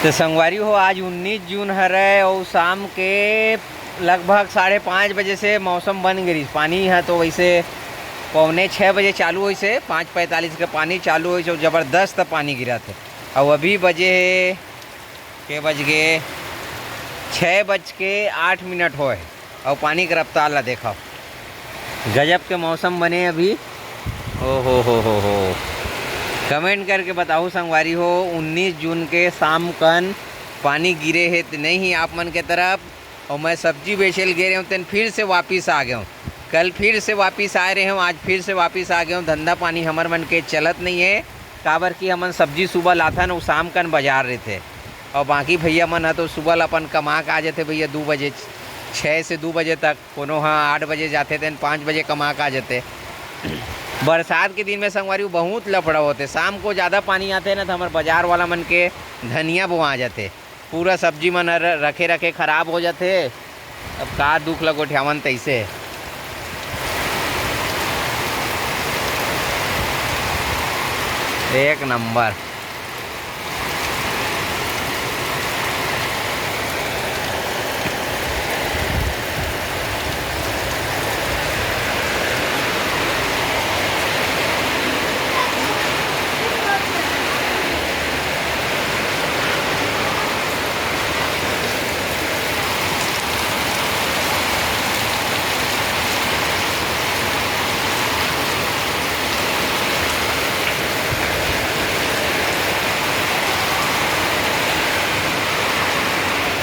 तो संगवारी हो आज 19 जून हरे और शाम के लगभग 5:30 बजे से मौसम बन गई। पानी है तो वैसे 5:45 बजे चालू हुई से 5:45 का पानी चालू हुई, ज़बरदस्त पानी गिरा थे। और अभी बजे के बज गए 6:08 होए और पानी की रफ्तार ला देखा, गजब के मौसम बने अभी। ओ हो कमेंट करके बताओ संगवारी हो 19 जून के शाम कन पानी गिरे है तो नहीं आप मन के तरफ। और मैं सब्जी बेचल गए हूँ तेन फिर से वापस आ गया हूँ। कल फिर से वापस आए रहे हूँ, आज फिर से वापस आ गया हूँ। धंधा पानी हमर मन के चलत नहीं है, काबर की हमन सब्जी सुबह लाथा न शाम कन बाजार रहे थे। और बाकी भैया मन है तो सुबह अपन कमा के आ जाते भैया 2 बजे, 6 से 2 बजे तक। कोनो हाँ 8 बजे जाते थे, 5 बजे कमा के आ जाते। बरसात के दिन में संगवारी बहुत लफड़ा होते, शाम को ज़्यादा पानी आते ना तो हमारे बाजार वाला मन के धनिया बोआ जाते, पूरा सब्जी मन रखे खराब हो जाते। अब का दुख लगो ठ्यावन तैसे। एक नंबर।